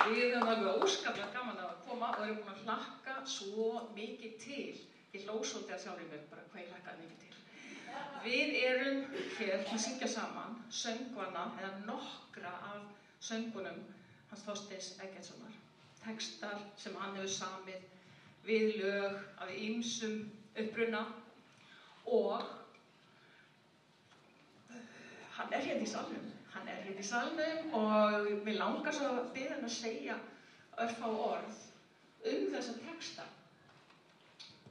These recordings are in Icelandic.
Við höfum alveg óskaplega gaman að koma og erum búin að hlakka svo mikið til. Ég hló svolítið að sjálfum mér, bara hvað ég hlakkaði mikið til. Við erum hér að syngja saman söngvana, eða nokkra af söngunum hans Þorsteins Eggertssonar. Textar sem hann hefur samið við lög af ýmsum uppruna og hann er hérna í salnum. Hann er hérna í salnum og mig langar svo að biðja hann að segja örfá orð þessa texta.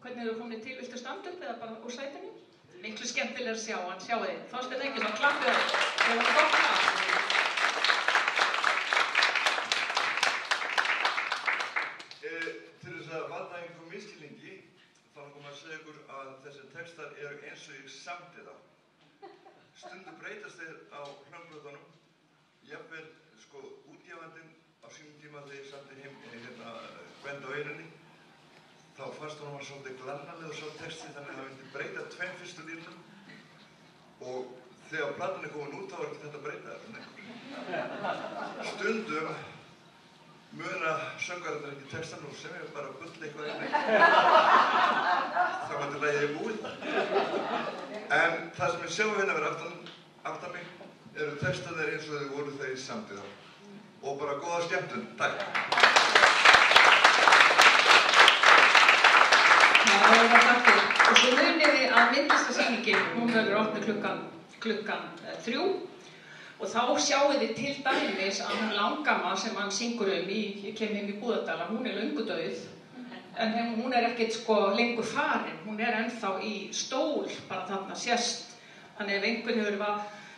Hvernig eru komnir til? Viltu standa upp eða bara úr sætinu? Miklu skemmtilega að sjá hann. Sjáu þið. Þorsteinn Eggertsson, klappið þér. Það var gott klapp. Til þess að valda einhverjum misskilningi, þá langar maður að segja ykkur að þessi textar eru eins og ég samdi þá. Stundum breytast þeir á hljómplötunum. Jafnvel, útgefandinn á sínum tíma þegar ég samdi Gvend á Eyrunni, þá fannst honum svolítið glannalegur sá texti, þannig að það myndi breyta tveim fyrstu línum og þegar platan er komin út, þá ekki þetta að breyta þetta neitt. Stundum muna söngararnir ekki textan og sem ég bara bull eitthvað inn. Það var til að ég er búið. En það sem ég sjá hérna fyrir aftan mig eru textarnir eins og þau voru þegar ég samdi þá. Og bara góða skemmtun. Takk. Það var takk. Og svo munið þið að myndlistarsýningin, hún verður opnuð klukkan 3. Og þá sjáum við til dæmis að hún Langamma sem hann syngur ég kem heim í Búðardal, hún er löngu dauð. En hún er ekkert lengur farin, hún er ennþá í stól, bara þarna sést. Þannig ef einhver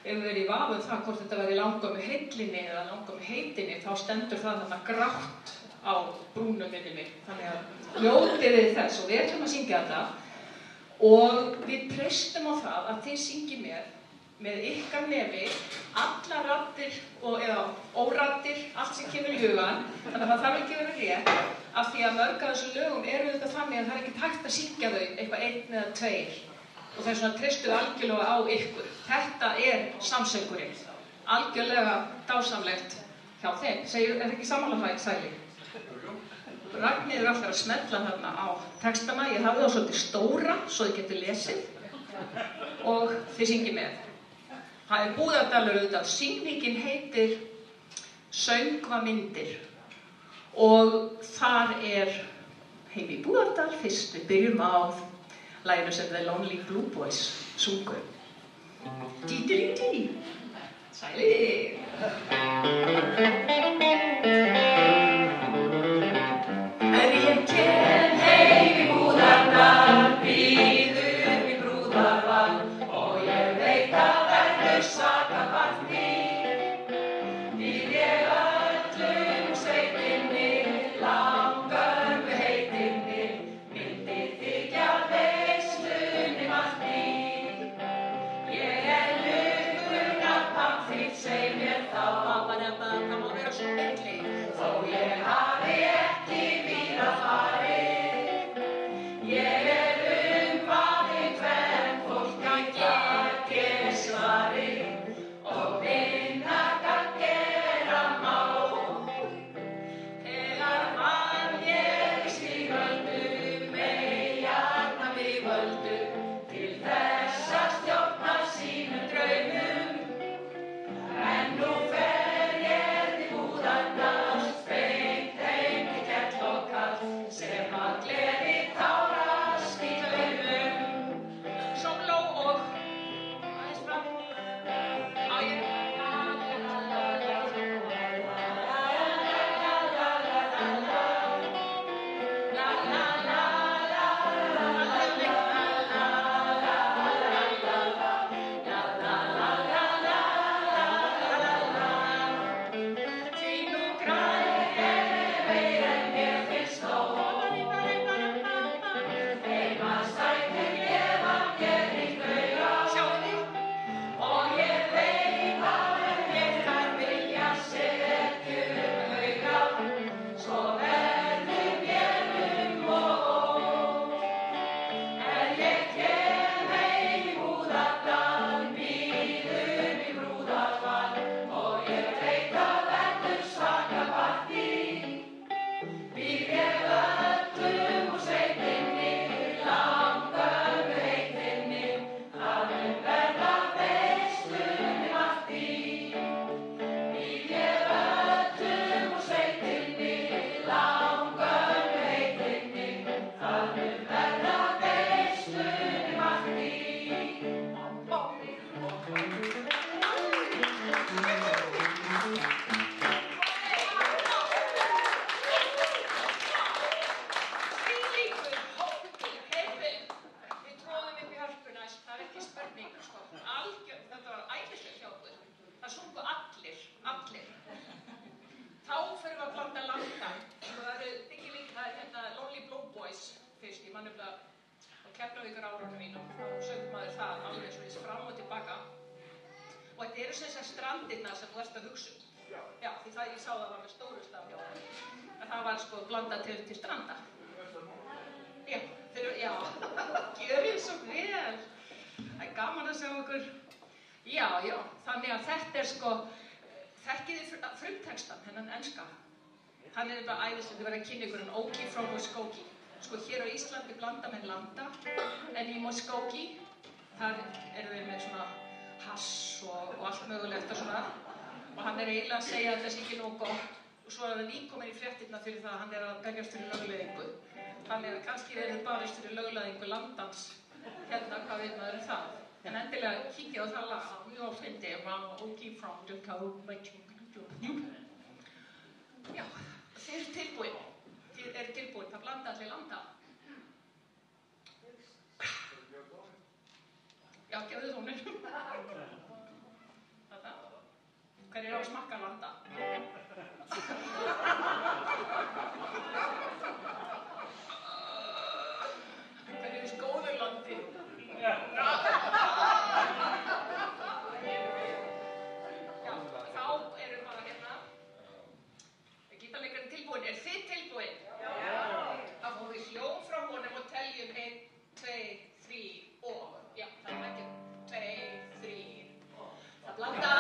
hefur verið í vafa það hvort þetta væri Langammu heillinni eða Langammu heitinni, þá stendur það þarna grátt á brúnum minni mig. Þannig að ljótið þið þess og við ætlum að syngja þetta. Og við treystum á það að þið syngi með ykkar nefi, allar raddir eða óraddir, allt sem kemur í hugan. Þannig að það þarf ekki að vera rétt. Af því að mörg af þessum lögum eru þetta þannig að það er ekkert hægt að syngja þau eitthvað 1 eða 2 og þess vegna treystuð algjörlega á ykkur. Þetta er samsöngurinn, algjörlega dásamlegt hjá þeim. Er það ekki samanlega Sæli? Ragnheiður ætlar að smella þarna á textana. Ég hafði þá svolítið stóra svo þið getur lesið og þið syngið með. Það er Búðardalur auðvitað. Sýningin heitir Söngvamyndir. Og þar er heim í Búðardal, fyrst við byrjum á laginu sem The Lonely Blue Boys sungu. Dí-dí-dí-dí. Sælir! Ég kem heim í Búðardal, býð upp í brúðarval og ég veit að verður sakapartí. Býð ég öllum sveitinni, Langömmu heitinni. Keflavíkurárunum mínum, þá söng maður það alveg svo fram og tilbaka. Og þetta eru sem sagt strandirnar sem þú ert að hugsa um. Já, því það ég sá það var með stóru staf hjá það. En það var sko blandað til stranda. Já, gjörið svo vel. Það er gaman að sjá ykkur. Já, þannig að þetta er sko, þekkiði frumtextan, hennan enska. Hann er bara æðislega, þið verða að kynna ykkur Okie from Muskogee. Sko hér á Íslandi blanda menn landa, en í Muskogee, þar eru við með svona hass og allt mögulegt og svona. Og hann er eiginlega að segja að þetta sé ekki nógu gott. Og svo er það nýkominn í fréttirnar fyrir það að hann er að berjast fyrir lögleiðingu. Þannig að kannski er það barist fyrir lögleiðingu landans. Hérna, hvað veit maður það? En endilega kíkja á það lag. Mjög fyndið, Okie from Muskogee. Já, þið eru tilbúin. Þið eru tilbúin, það blanda allir landa. Já, gefðu tóninn. Þetta. Hver er á að smakka landa? Hver er þess góður landi? Já, þá eru bara hérna. Gítarleikarinn tilbúin. Er þið tilbúin? Þá fórum við hljóm frá honum og teljum 1, 2, 3 og. Já, það er ekki 2, 3 og. Það blanda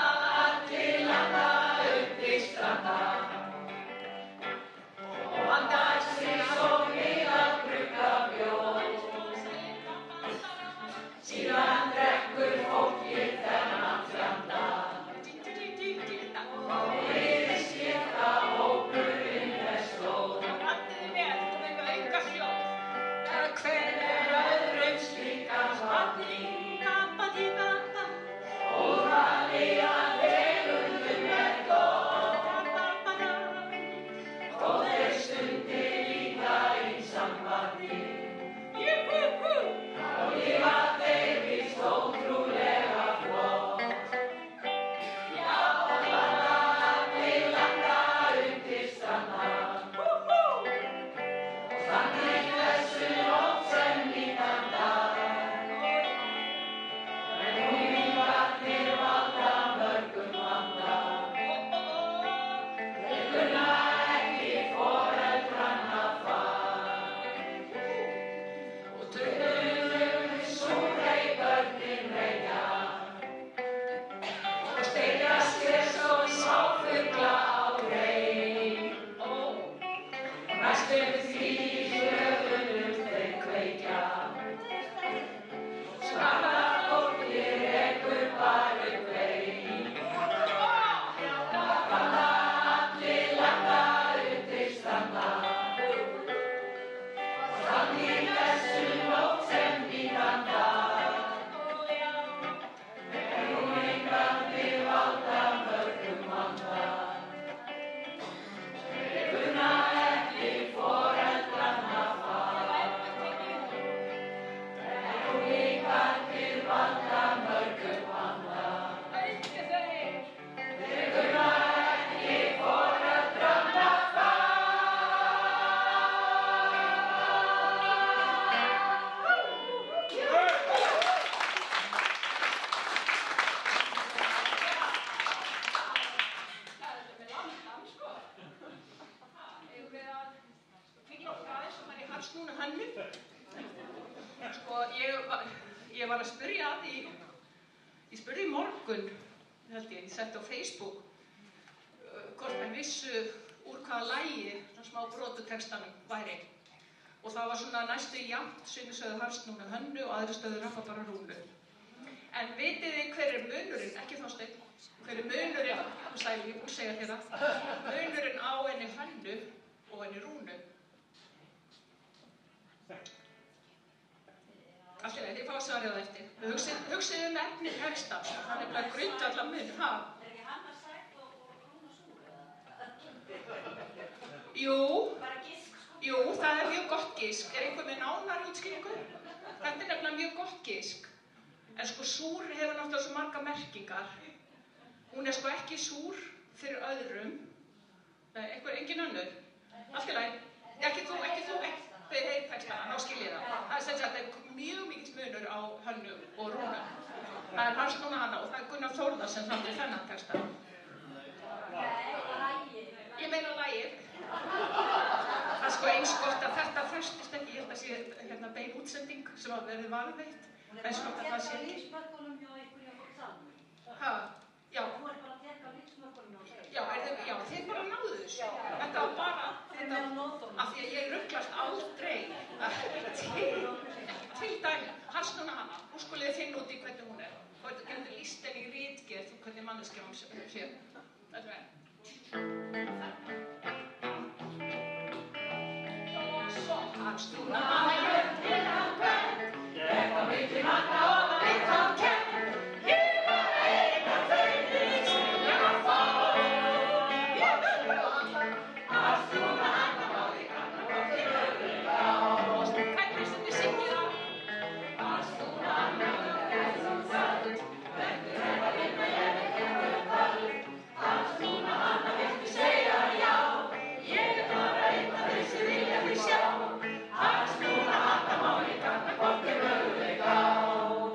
allir landa upp í stranda og hann dagsins og við að brugga bjór. Síðan harðsnúna Hönnu. Sko, ég var að spyrja að því, ég spurði í morgun, held ég setti á Facebook, hvort menn vissu úr hvaða lagi, svona smá brotutextanum væri. Og það var svona næstu jafnt, sumir sögðu harðsnúna Hönnu og aðri sögðu Rabarbara Rúnu. En vitið þið hver er munurinn, ekki Þorsteinn, hver er munurinn, sæl, ég búið að segja þér það, munurinn á henni Hönnu og henni Rúnu. Allt í lagi, þið fáið svarið á eftir. Hugsið efni textans, það er bara grundvallar munur, ha? Er ekki Hanna Sætt og Rúna Súr? Jú, Bara gisk, sko. jú, það er mjög gott gisk. Er einhver með nánari útskýringu? Þetta er nefnilega mjög gott gisk. En sko súr hefur náttúrulega svo marga merkingar. Hún er sko ekki súr fyrir öðrum. Nei, engin önnur. Allt í lagi. Ekki þú, þau heit textana, þá skil ég það. Það er sem sagt mjög mikill munur á Hönnu og Rúnu. Það er harðsnúna Hanna og það er Gunnar Þórðar sem samdi þennan texta. Ég meina lagið. Það er sko eins gott að þetta frestist ekki, ég held að sé bein útsending sem að verði varðveitt. Hún er bara að tekka lífsmörkunum hjá ykkur hjá salnum. Ha, já. Hún er bara að tekka lífsmörkunum hjá þeim. Já, þið bara náðu þessu. Þetta var bara, af því að ég rugglast aldrei til dæmi, harðsnúna Hanna. Nú skulið þið finna út í hvernig hún er. Og þetta getur lýst henni í ritgerð og hvernig manneskja hún sé. Þetta er. Og svo harðsnúna Hanna jörðin á hvern, ég var mikið manna og veit á kenn. Ég var einn af þeim sem ég var fá. Harðsnúna Hanna má ég kanna hvort ég verður á. Og hvernig sem þið syngið á. Harðsnúna Hanna er þú þöld, verður hefa vinna ég ekki verður kvöld. Harðsnúna Hanna viltu segja já, ég er bara einn af þeim sem vilja þig sjá. Harðsnúna Hanna má ég kanna hvort ég verður á.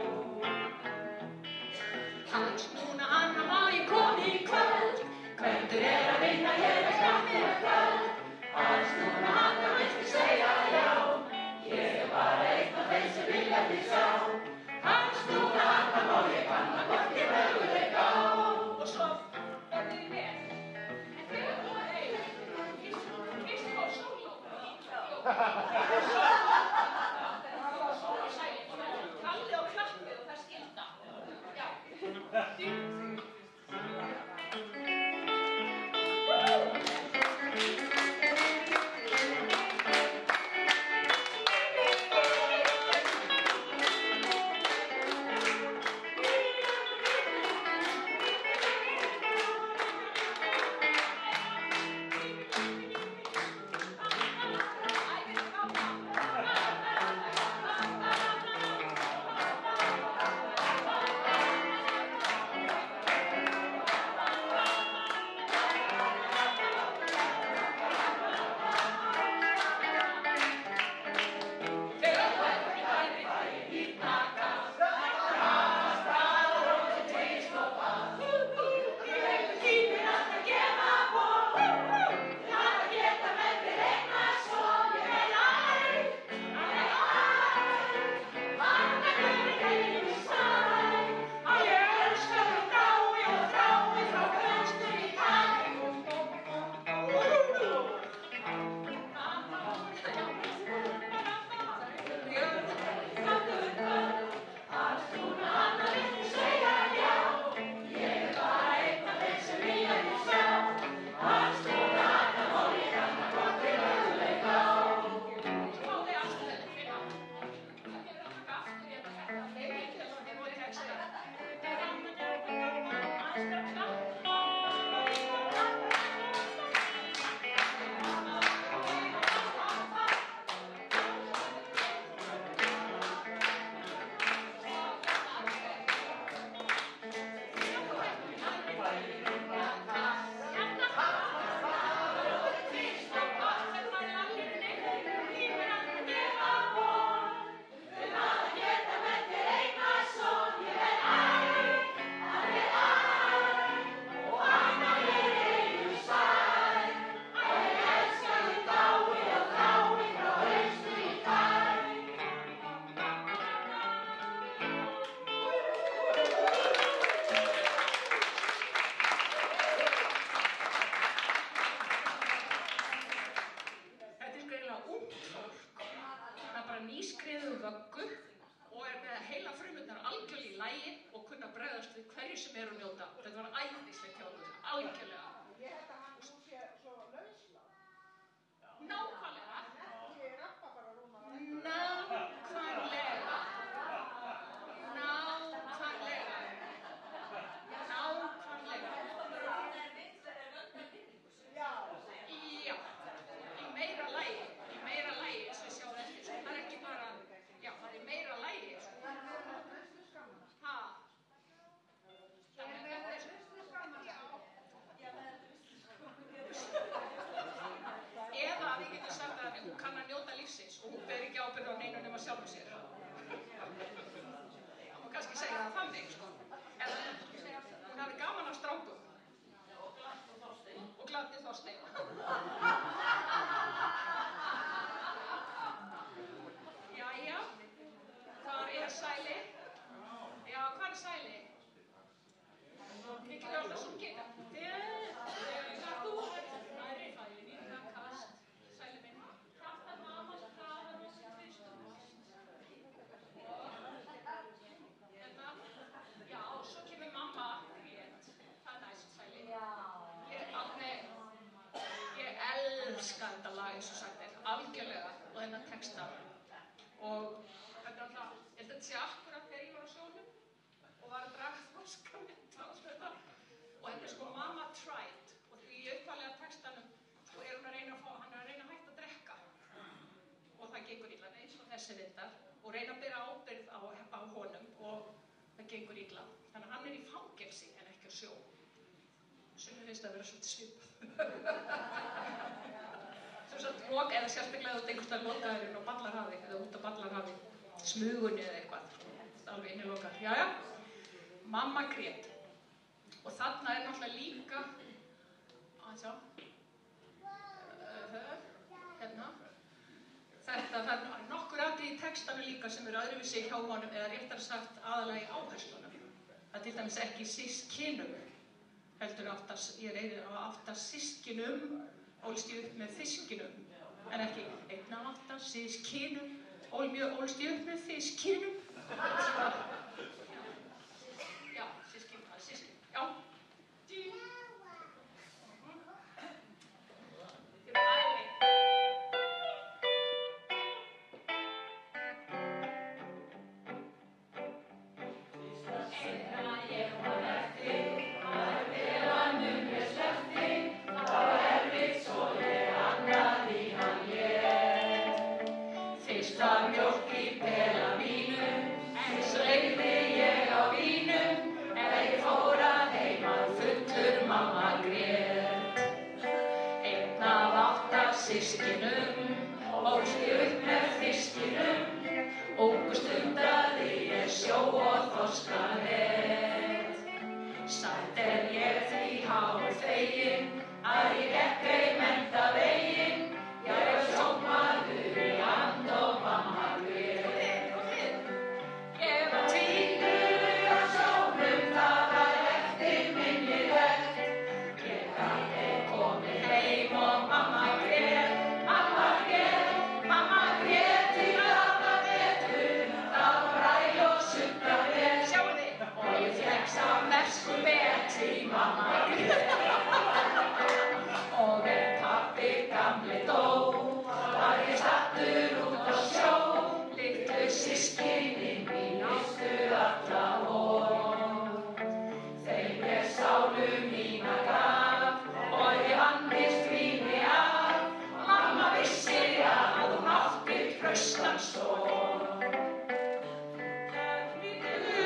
nýskriðuð vöggu og með heila frumurnar algjörlega í lagi og kunna bregðast við hverju sem og njóta. Þetta var æðislegt hjá okkur, algjörlega. Ég held að hann nú sé svo lauslátt. Nákvæmlega. Ekki rappa bara rúna. Nákvæmlega. Já, í meira lagi, eins og við sjáum eftir, sko. Það ekki bara, já, það meira lagi, sko. Ha? Þannig að þetta eða við getum sagt að hún kann að njóta lífsins og hún ber ekki ábyrgð á neinu nema sjálfum sér. Það má kannski segja það þannig, sko. Eða hún hafi gaman af strákum. Og gladdi Þorstein. Jæja, hvar Sæli? Já, hvar Sæli? Við getum alltaf sungið. Þegar þú væri fælin í það kast, Sæli minn, kraftar mamma sem hraðar og sem fyrstu. Já, svo kemur mamma grét. Það næst, Sæli. Ég elska þetta lag eins og sagt algjörlega og þennan texta. Og þetta er alltaf, ég held að þetta sé akkurat þegar ég var á sjónum og var að draga þorskamynda og þetta. Og þetta er sko Mama Tried og því í upphaflega textanum sko hann að reyna að hætta að drekka. Og það gengur illa eins og þessi vindar og reyna að bera ábyrgð á honum og það gengur illa. Þannig að hann í fangelsi en ekki á sjó. Sumir finnst að vera svolítið svipað. Sem sagt, eða sérstaklega út einhvers staðar lokaðurinn á Ballarhafi eða út á Ballarhafi, Smugunni eða eitthvað. Alveg innilokað. Jæja, mamma grét. Og þarna náttúrulega líka, hérna, þetta, það nokkur atriði í textanu líka sem öðruvísi hjá honum eða réttar sagt aðalega í áherslunum. Það til dæmis ekki systkinum. Heldur ég reyði á átta systkinum, ólst ég upp með fiskinum, en ekki einn af átta systkinum, ólst ég upp með fiskinum. Já, systkin, já. Systkinum, ólst ég upp með fiskinum, ungu stundaði ég sjó og þorskahet. Samt ég því hálffegin, að ég gekk ei menntavegin, ég var sjómaður í and og mamma grét. Ég var týndur á sjónum, það var eftirminnilegt. Ég gat ei komið heim og mamma grét. Mamma grét. Og pabbi gamli dó, var ég stattur út á sjó, litlu systkinin mín áttu alla von. Þeim ég sálu mína gaf og ég vann mér víni af, mamma vissi að hún átti traustan stól.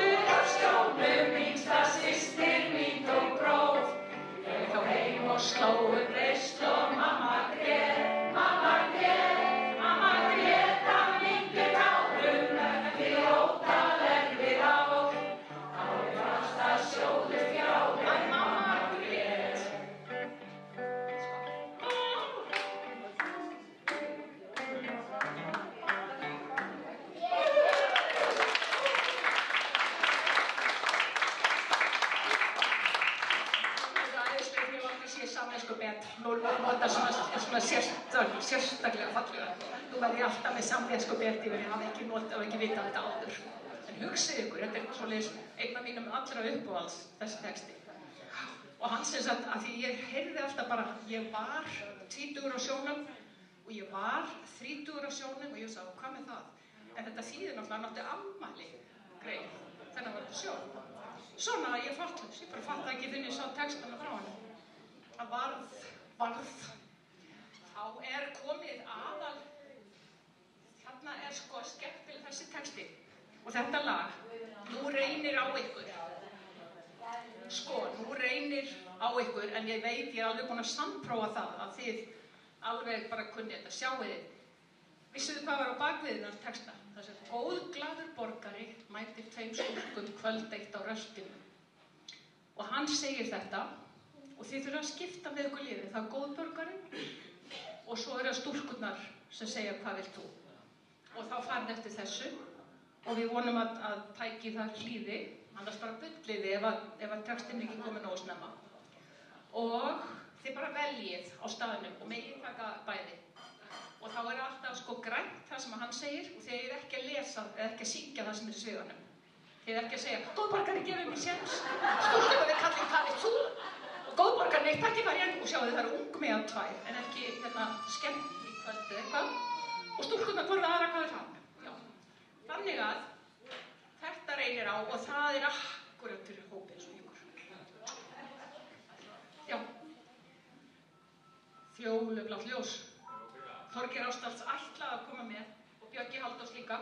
Út af sjónum yngsta systir mín tók próf, ég fór heim og sló upp reist og mamma grét, að myndu tárum eftir ótal erfið ár. Á ég fannst að sjóðu fjár, að mamma grét. Sammenskupet, nota svona sérstaklega fallega. Þú var ég alltaf með samfélagskupið yfir, ég hafi ekki notað og ekki vitað þetta áður. En hugsið ykkur, þetta er svoleiðis einn af mínum allra uppáhalds, þessi texti. Og hann sem sagt, að því ég heyrði alltaf bara, ég var 20 á sjónum og ég var 30 á sjónum og ég sagði, hvað með það? En þetta þýðir náttúrulega, hann átti afmæli greið, þennan var þetta sjón. Svona að ég fattlaus, ég bara fattaði ekki þinn ég sá textana frá hann. Það varð. Þá er komið aðal, þarna er sko skemmtileg þessi texti. Og þetta lag, nú reynir á ykkur. Sko, nú reynir á ykkur, en ég veit, ég er alveg búin að sannprófa það, að þið alveg bara kunni þetta, sjáu þið. Vissuðu hvað var á bakviðinnar texta? Það sem góðglaður borgari mætir 2 stúlkum kvöld eitt á röltinu. Og hann segir þetta, og þið þurfa að skipta með ykkur liði. Það er góðborgari og svo eru það stúlkurnar sem segja hvað vilt þú. Og þá farið eftir þessu og við vonum að tæki það hlýði, annars bara bulliði ef að textin ekki komið nógu snemma. Og þið bara veljið á staðnum og megið taka bæði. Og þá er alltaf sko grænt það sem hann segir og þið er ekki að lesa eða ekki að syngja það sem er í sviganum. Þið er ekki að segja, góðborgari gefur mér séns, stúlkurnar við kallum hvað vilt þú? Og góðborgari neitt ekki var ég og sjáu þið það eru ungmeðan 2 en ekki skemmt í kvöldu eitthvað. Og stúlkurnar hvorða aðra hvað er það? Já. Þannig að þetta reynir á og það er akkurat fyrir hópið eins og ykkur. Já. Fjólublátt ljós. Þorgeir Ástvalds ætlaði að koma með og Björgi Halldórs líka.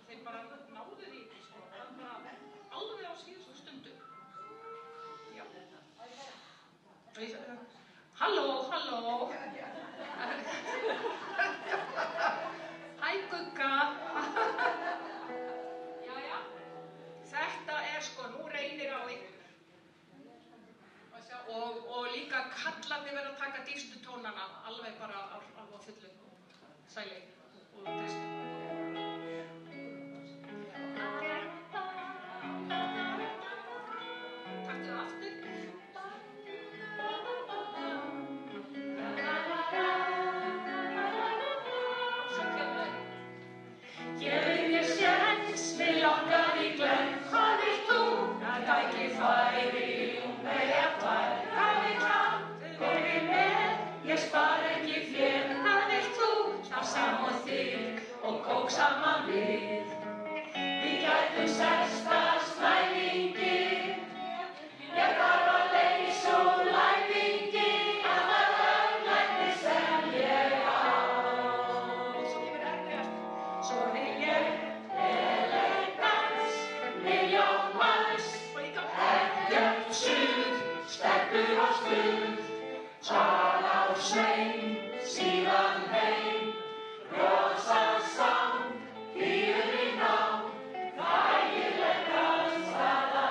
Þeir bara náðu því, sko. Hann bara alveg á síðustu stundu. Já. Og ég sagði, halló. Hæ Gugga. Jæja. Þetta er sko, nú reynir á ykkur. Og líka kallarnir verða að taka dýpstu tónana, alveg bara alveg á fullu. Sæli og treystu. Taktu það aftur. Svo kemur þau. Gefðu mér séns, mig langar í glenn. Hvað vilt þú? Það tækifæri, ungmeyja 2. Hvað vill hann? Komið með, ég spara ekki fér. Hvað vilt þú? Það saman þig og kók saman við. Við gætum sextast læfingi. Ég þarf að leysa úr læfingi. Annar löglæti sem ég á. Svo kemur erfiðast. Svo vil ég elegans, milljón manns. Ekkert suð, stelpur á stuð. Tal á svein, síðan heim. Rosa sang, fýður í ná. Þægileg dansstaða.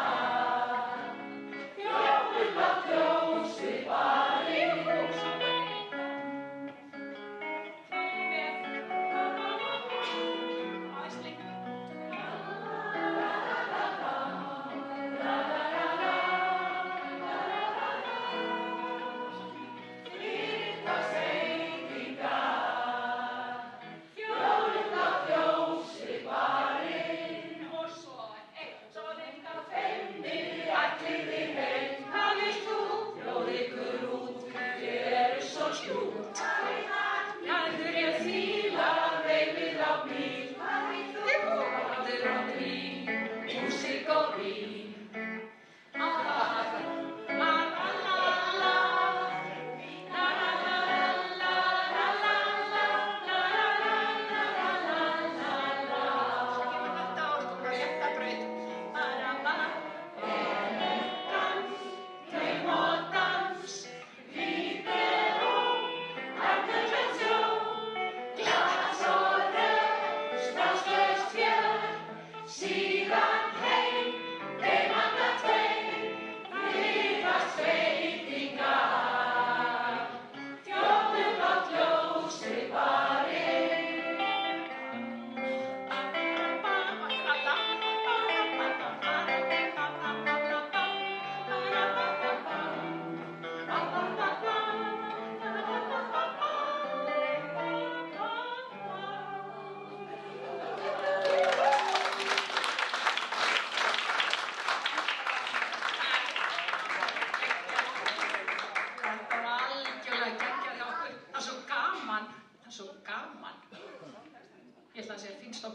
Fjólublátt ljós við barinn.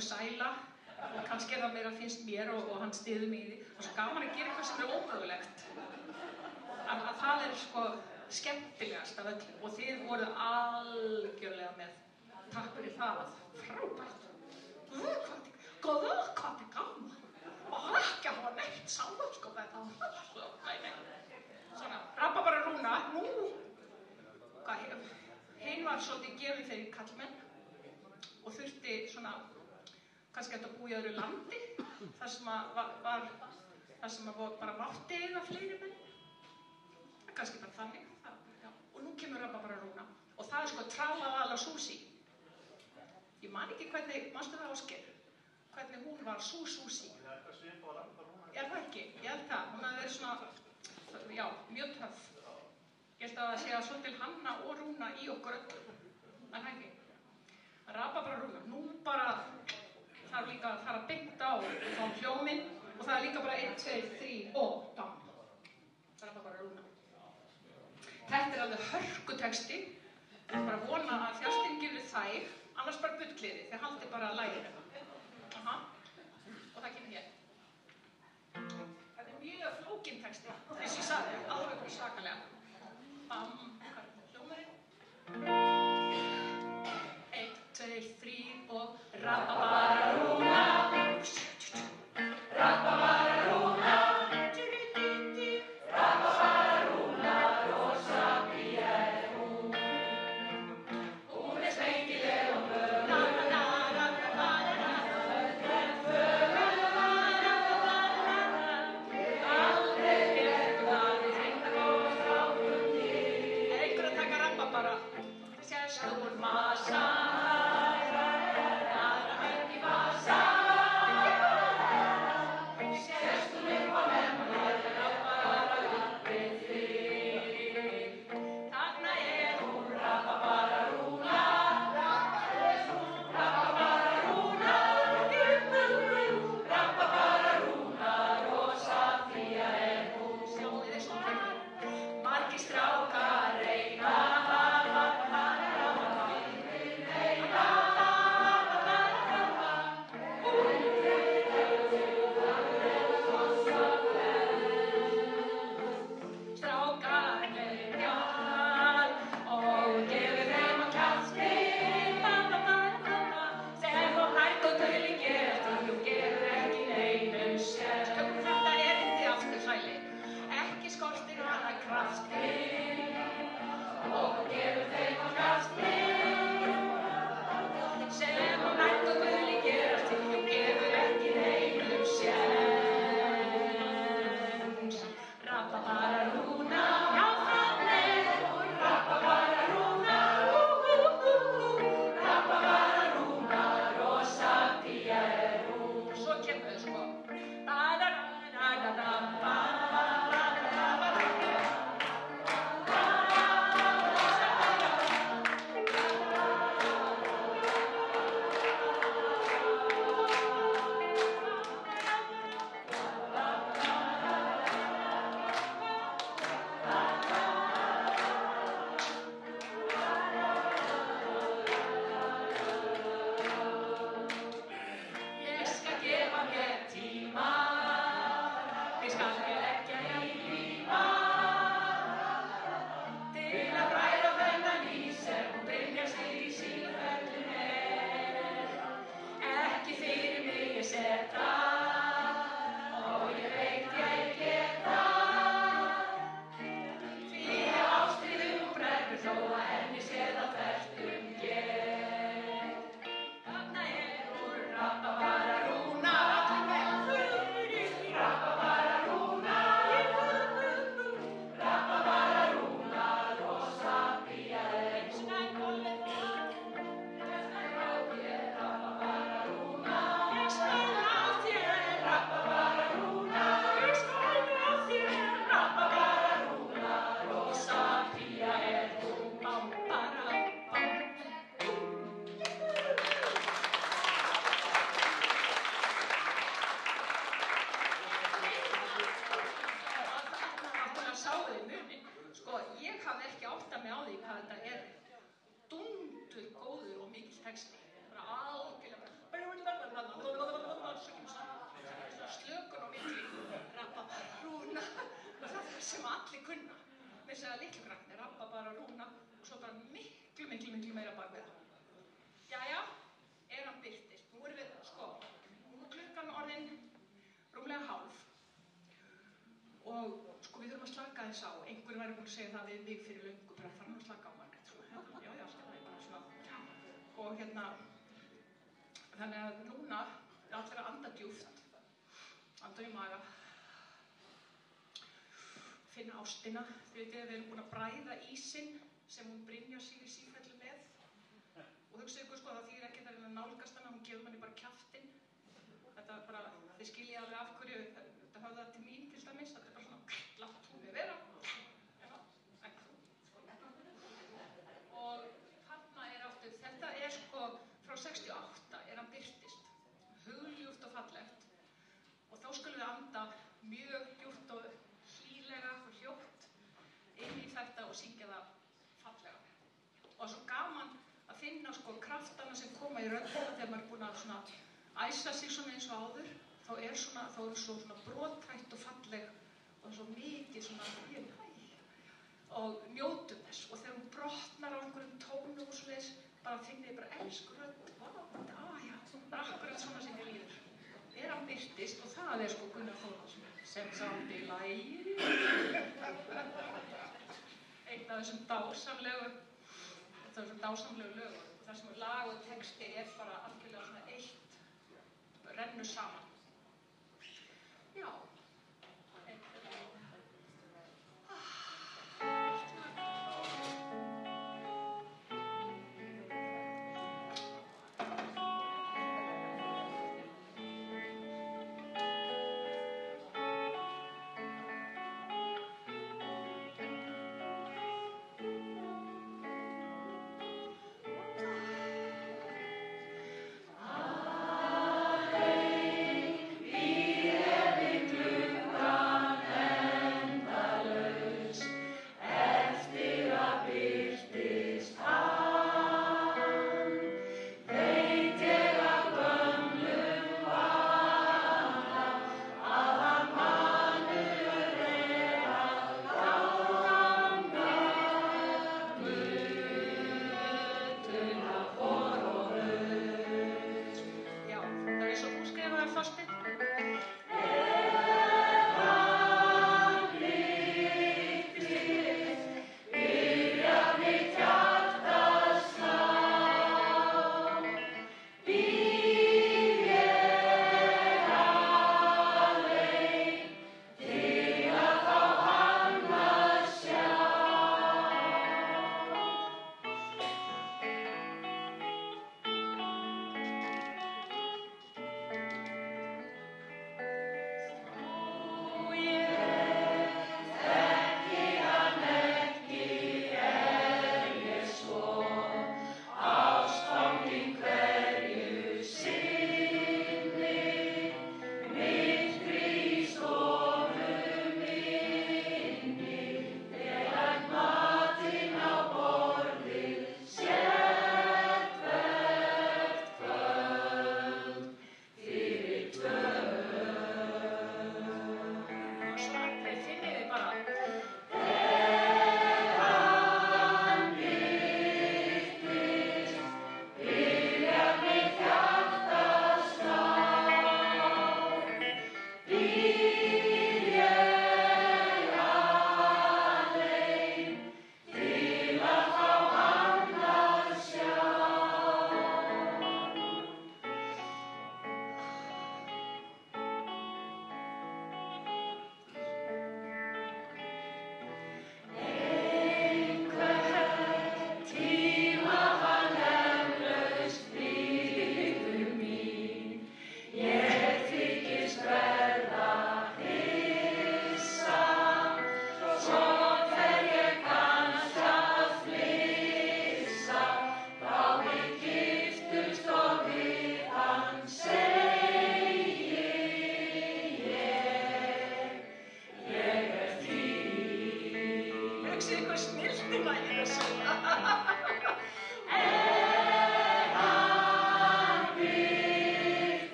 nokkuð sæla og kannski það meira finnst mér og hann styður mig í því. Og svo gaman að gera eitthvað sem ómögulegt. Að það sko skemmtilegast af öllum og þið voruð algjörlega með. Takk fyrir það. Frábært. Hvað er gaman? Og ekki að hafa neitt saman sko með það. Nei. Svona, Rabarbara Rúna, hinn var svolítið gefin fyrir kallmenn og þurfti svona, kannski að búa í öðru landi, þar sem bara mátti eiga fleiri menn, kannski bara þannig, já. Og nú kemur Rabarbara Rúna og það sko Tralala Susi. Ég man ekki hvernig, manstu það Ásgeir, hvernig hún var Susi. Er það ekki? Ég held það, hún hafði verið svona, já, mjög töff. Ég held að það sé að svolítil Hanna og Rúna í okkur öllum. Það er ekki. Rabarbara Rúna, nú bara þarf líka að fara beint á hljóminn og það er líka bara 1, 2, 3 og dam. Rabarbara Rúna. Þetta er alveg hörkutexti. Ég er bara að vona að fjastinn gefur þær, annars bara bullkliði, þið haldið bara læginu. Aha. Og það kemur hér. Þetta er mjög flókinn texti, eins og ég sagði, alveg bara svakalega. Bam, hljómarinn. 1, 2, 3 og Rabarbara Rúna. Rabarbara Rúna. Rabarbara Rúna, rosa pía er hún. Hún er spengileg og fögur. með þess að litlu krakkarnir, Rabba bara Rúna og svo bara miklu meira bak við það. Jæja, hann birtist. Nú erum við, nú er klukkan orðin rúmlega 12 og við þurfum að slaka þess á. Einhverjum væri búin að segja það við mig fyrir löngu, bara fara að slaka á Margrét, já, alltaf það er bara svona. Og þannig að núna er allir að anda djúpt, anda í maga, finna ástina. Þið veitir að við erum búin að bræða ísinn sem hún Brynjar sig í sífellu með. Og hugsa ykkur það þýðir ekki að nálgast hana, hún gefur manni bara kjaftinn. Þetta er bara, þið skiljið alveg af hverju þetta höfða til mín til dæmis, þetta er bara svona, látt hún við vera. Já, ekki þú. Og þarna er aftur, þetta er frá 68 hann birtist, hugljúft og fallegt. Og þá skulum við anda mjög djúpt og hlýlega og hljótt inn í þetta og syngja það fallega. Og svo gaman að finna kraftana sem koma í röddina þegar maður er búin að æsa sig svona eins og áður, þá er svona brothætt og falleg og svo mikið svona og njótum þess. Og þegar hún brotnar á einhverjum tónum og svoleiðis, bara finnið bara elsku rödd, já, bara akkurat svona sem ég líður. Hann birtist og það er Gunnar Þórðarsson sem samdi lagið. Einn af þessum dásamlegu lögum og þar sem lag og texti er bara algjörlega svona eitt, rennur saman. Já. Alleluia.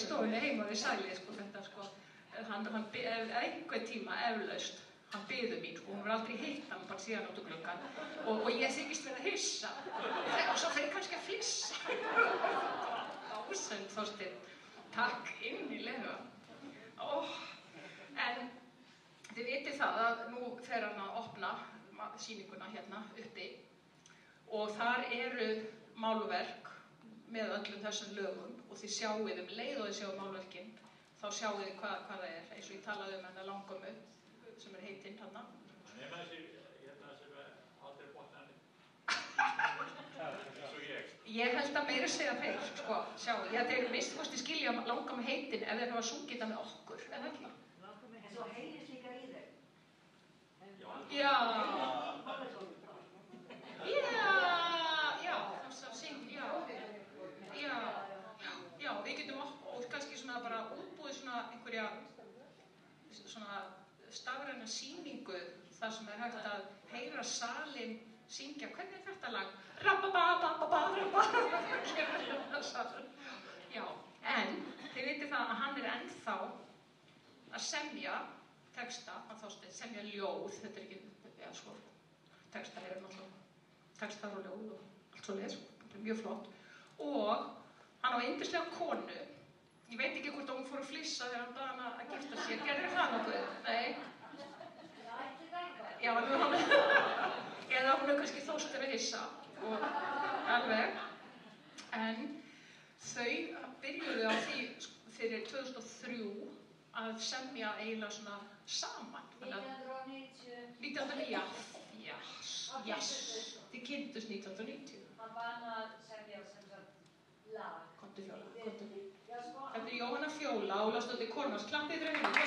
stofunni heima við Sæli, sko, þetta, sko, hann einhver tíma eflaust, hann biður mín, sko, hún var aldrei hitt hann bara síðan út úr gluggann og ég þykist vera hissa og svo fer ég kannski að flissa. Ásend, Þorsteinn, takk innilega. En þið vitið það að nú fer hann að opna sýninguna hérna uppi og þar eru málverk með öllum þessum lögum og þið sjáið leið og þið sjáið málverkin, þá sjáið þið hvað það eins og ég talaði hennar Langömmu sem heitinn þarna. Nema þessi, sem aldrei botnaði. Eins og ég. Ég held að meira segja þeir, sko, sjáu, ég veist hvort þið skilja Langömmu heitinn ef þeir hafa sungið það með okkur, eða ekki? En svo heyrist líka í þeim. Já, það syngja, já, við getum og kannski svona bara útbúið svona einhverja svona stafræna sýningu þar sem hægt að heyra salinn syngja, hvernig þetta lag? Rabba-ba-ba-ba-ba-ba. Já, en þið vitið það að hann ennþá að semja texta, hann Þorsteinn, semja ljóð, þetta ekki, sko, textar eru náttúrulega, textar og ljóð og allt svo leið, þetta mjög flott. Og hann á yndislega konu, ég veit ekki hvort hún fór að flissa þegar hann bað hana að gifta sér, gerður það nokkuð? Nei? Já, eða hún kannski þóst að vera hissa, og alveg. En þau byrjuðu á því fyrir 2003 að semja eiginlega svona saman. 1990. Já, þið kynntust 1990. Hann var að semja sem sagt lag. Komdu Fjóla, komdu. Þetta er Jóhanna Fjóla, Ólafsdóttir konans, klappið fyrir henni.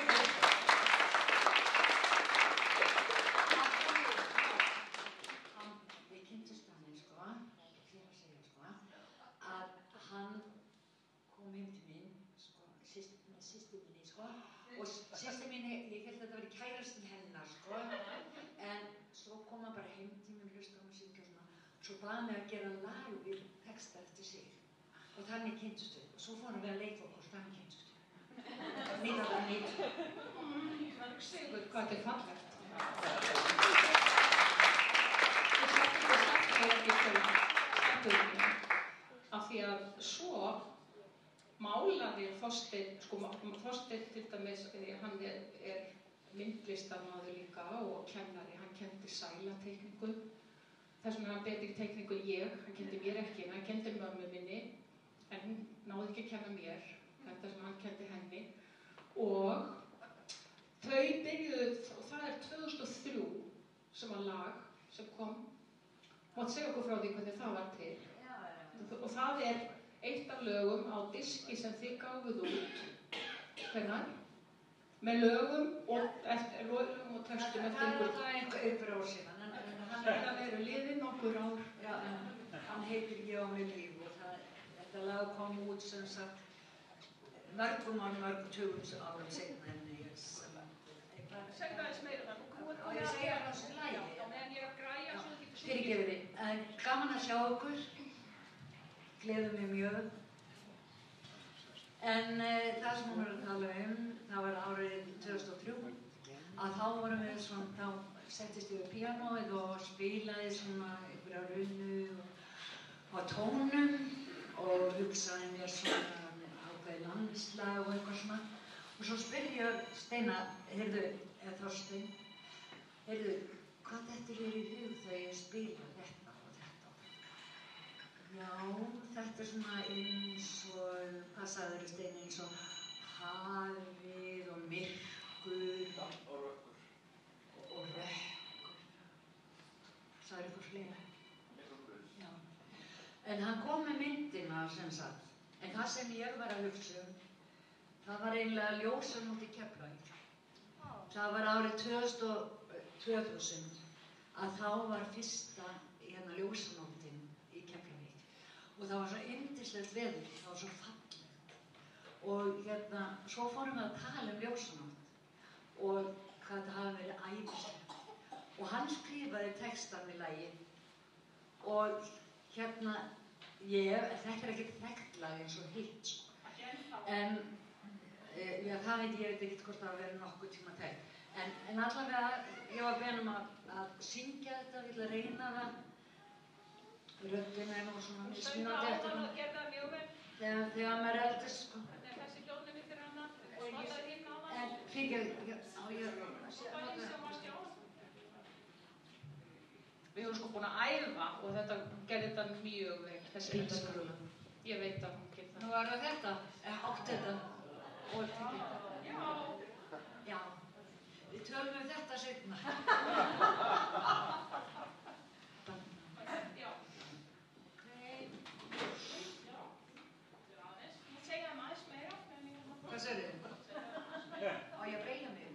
Við kynntust hann, sko, fyrir að segja, sko, að hann kom heim til mín, sko, með systur minni, sko, og systur minni, ég held að þetta var kærastinn hennar, sko, en svo kom hann bara heim til mér, hlusta hann og syngja og svona, svo baði mig að gera lag við texta eftir sig, og þannig kynntust við, og svo fór hann við að leika okkur, þannig kynntust við. 1990. Sigur, hvað þetta er fallegt. Af því að svo málaði Þorsteinn, sko, Þorsteinn til dæmis, hann er myndlistarmaður líka og kennari, hann kenndi Sæla teikningu. Þess vegna er hann betri teikningu en ég, hann kendi mér ekki, en hann kendi mömmu minni, en hún náði ekki að kenna mér, þetta sem hann kendi henni. Og þau byrjuðu, og það er 2003 sem var lag sem kom. Mátt segja okkur frá því hvernig það var til. Og það er eitt af lögum á diski sem þið gáfuð út. Hvernig? Með lögum og textum eftir ykkur. Það er einhver ár síðan, en Það eru liðin nokkur ár. Já, en hann heitir Ég á mig líf og þetta lag kom út sem sagt mörgum tugum árum seinna en ég Segðu aðeins meira það. Og ég segja það sem lagi. Já, meðan ég er að græja svo þið getur Fyrirgefið þið. En gaman að sjá okkur. Gleður mig mjög. En það sem hún var að tala það var árið 2003, að þá vorum við svona, þá settist ég við píanóið og spilaði svona einhverja runnu á tónum og hugsaði mér svona ákveðið landslag og eitthvað svona. Og svo spurði ég Steina, Þorstein, hvað dettur þér í hug þegar ég spila þetta og þetta og þetta? Já, þetta er svona eins og, hvað sagðirðu Steina, eins og hafið og myrkur og rökkur. Sagðirðu eitthvað fleira? Já. En hann kom með myndina sem sagt, en það sem ég var að hugsa það var eiginlega ljósanótt í Keflavík. Það var árið 2000 að þá var fyrsta ljósanóttin í Keflavík. Og það var svo yndislegt veður, það var svo fallegt. Og svo fórum við að tala ljósanótt og hvað það hafi verið æðislegt. Og hann skrifaði textan við lagið. Og þetta er ekkert þekkt lag eins og hitt. En já, það veit ég ekkert hvort það verið nokkuð tíma tækt. En allavega, ég var beðin að syngja þetta, ég vil að reyna það. Röddin nú svona mismunandi eftir hún. Gerði það mjög vel. Þegar maður eldist, sko. Þessi hljóðnemi fyrir hana, og notaði hinn á það. En fyrir, á ég Það er sem að sjá. Við höfum sko búin að æfa og þetta gerði þetta mjög vel. Bílskrúla. Ég veit að hún getur það. Nú var það þetta, átt þetta og þetta. Já. Við tölum þetta seinna. Já. Þú segja aðeins meira. Hvað segir þið? Á ég að beina mig?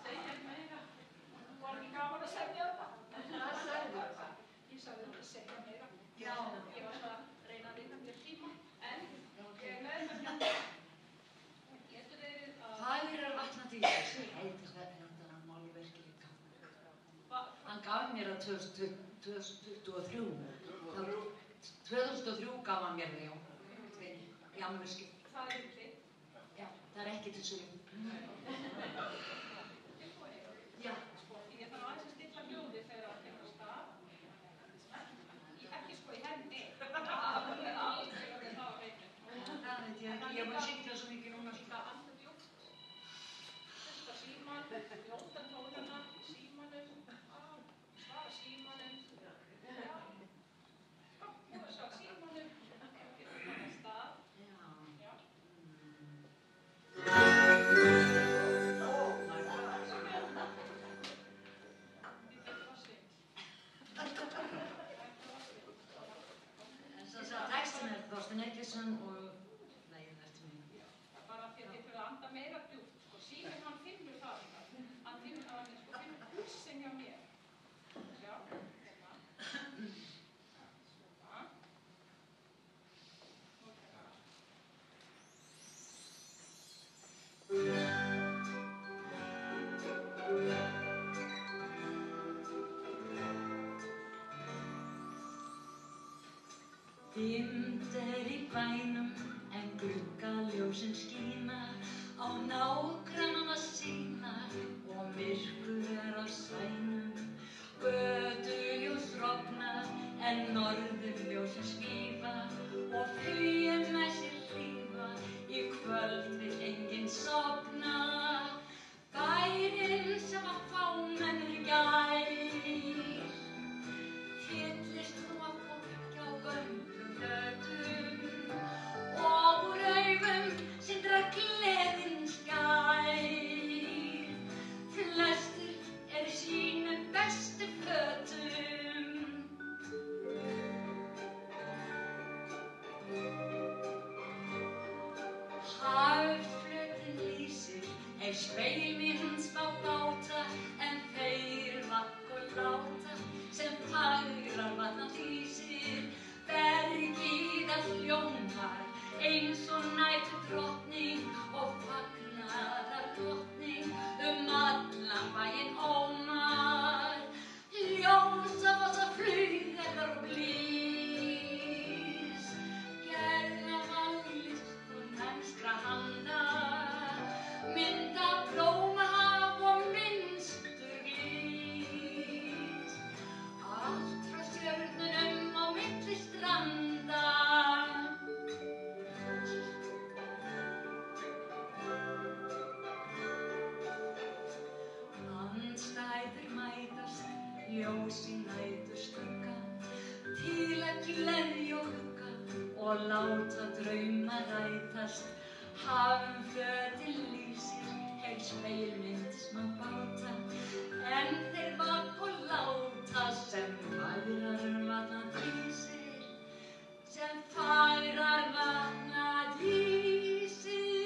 Segja meira. Var ekki gaman að segja þetta? Hvað sagði þú? Ég sagði að segja meira. Já. Ég var svona að reyna að vinna mér tíma, en ég með þetta getur verið að... Fagrar vatna til þessu. Þetta málverki líka. Hann gaf mér það 2023. 2003 gaf hann mér það, já. Í afmælisgjöf. Það er þitt. Já, það er ekki til sölu. Já. Ég þarf aðeins að stilla hljóði þegar það kemur að stað. Ekki sko í henni. Það er alveg að það var reynir. Það veit ég ekki. Ég er búin að syngja svo mikið núna. Líka andað djúpt. Þetta síman, ljóta tónana í símanum. Svara símanum. Já. Nú er svo símanum. Það getur það að stað. Já. Já. Textin er Þorsteinn Eggertsson og lagið eftir mig. Bara því að þið þurfa að anda meira djúpt. Sko, síminn hann finnur það. Hann finnur púlsinn hjá mér. Já, hérna. Svona. Dimmt er í bænum en gluggaljósin skína á nágrannana sína og myrkur er á sænum. Götuljós rofna en norðurljósin svífa og flugin með sér hlífa. Í kvöld vill enginn sofna. Bærinn sem var fámennur í gær fyllist nú af fólki á gömlum fötum og úr augum sindrar gleðin skær. Flestir eru í sínum bestu fötum. Hafflötin lýsir er spegilmynd smá báta en þeir vakk og láta sem fagrar vatna lýsir. Bergið að hljómar eins og nætur drottning og fagnaðar drottning allan bæinn ómar. Ljósafossa flugvellar og blís gerða vallist og næmskra handa mynda blómahaf og minnstur glís. Allt frá stjörnunum á milli stranda. Andstæður mætast, ljós í næturskugga, til að gleðja og hugga og láta drauma rætast. Hafflötin lýsir heil spegilmynd smá báta en þeir vakk og láta sem fagrar vatna lýsir, sem fagrar vatna lýsir.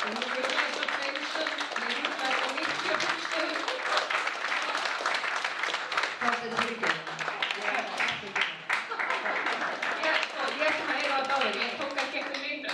Og nú erum við svo tveimsum, við erum þetta miklu hústöðum. Hvað er þetta fyrir? Ég ætla að heyra það báðir, ég tók ekki eftir neinu.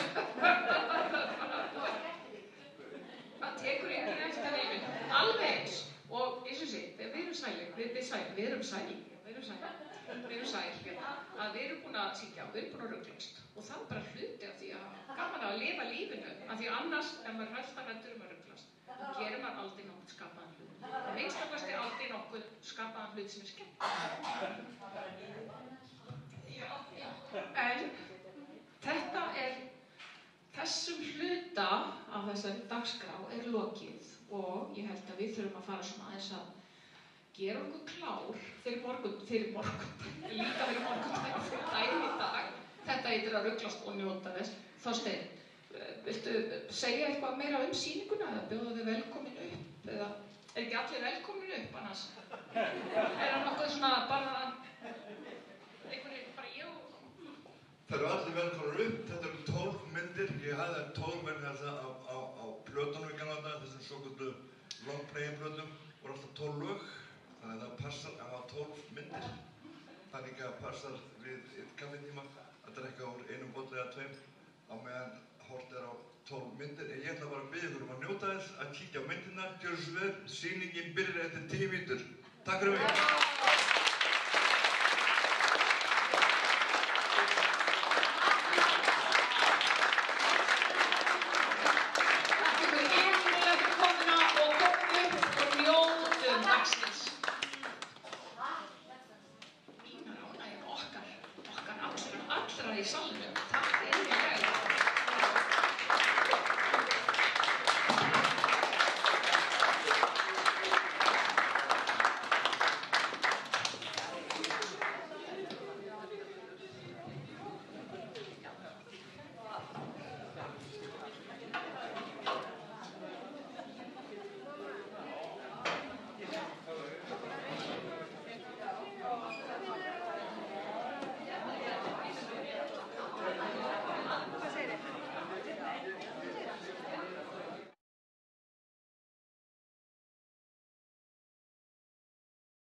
við erum búin að syngja, við erum búin að rugglast og það er bara hluti af því að gaman að lifa lífinu, af því annars ef maður hrættur að rugglast, þá gerir maður aldrei nokkuð skapaðan hlut. Það minnst aldrei nokkuð skapaðan hlut sem er skemmt. En þetta þessum hluta af þessari dagskrá er lokið og ég held að við þurfum að fara svona aðeins að gera okkur klár fyrir morgun, líka fyrir morgun, fyrir daginn í dag. Þetta heitir að rugglast og njóta þess. Þorsteinn, viltu segja eitthvað meira sýninguna eða bjóða þið velkomin upp? Eða ekki allir velkomin upp annars? Nokkuð svona bara, bara ég og... Það eru allir velkomin upp, þetta eru 12 myndir, ég hafði 12 myndir á plötunum í gamla daga, þessum svoköldu long playing plötum, voru alltaf 12 lög. Þannig að það passar að hafa 12 myndir. Það líka passar við kaffitíma að drekka úr einum bolli eða 2 á meðan horft á 12 myndir. En ég ætla bara að biðja ykkur að njóta þess, að kíkja á myndirnar, gjöra svo vel, sýningin byrjar eftir 10 mínútur. Takk fyrir mig!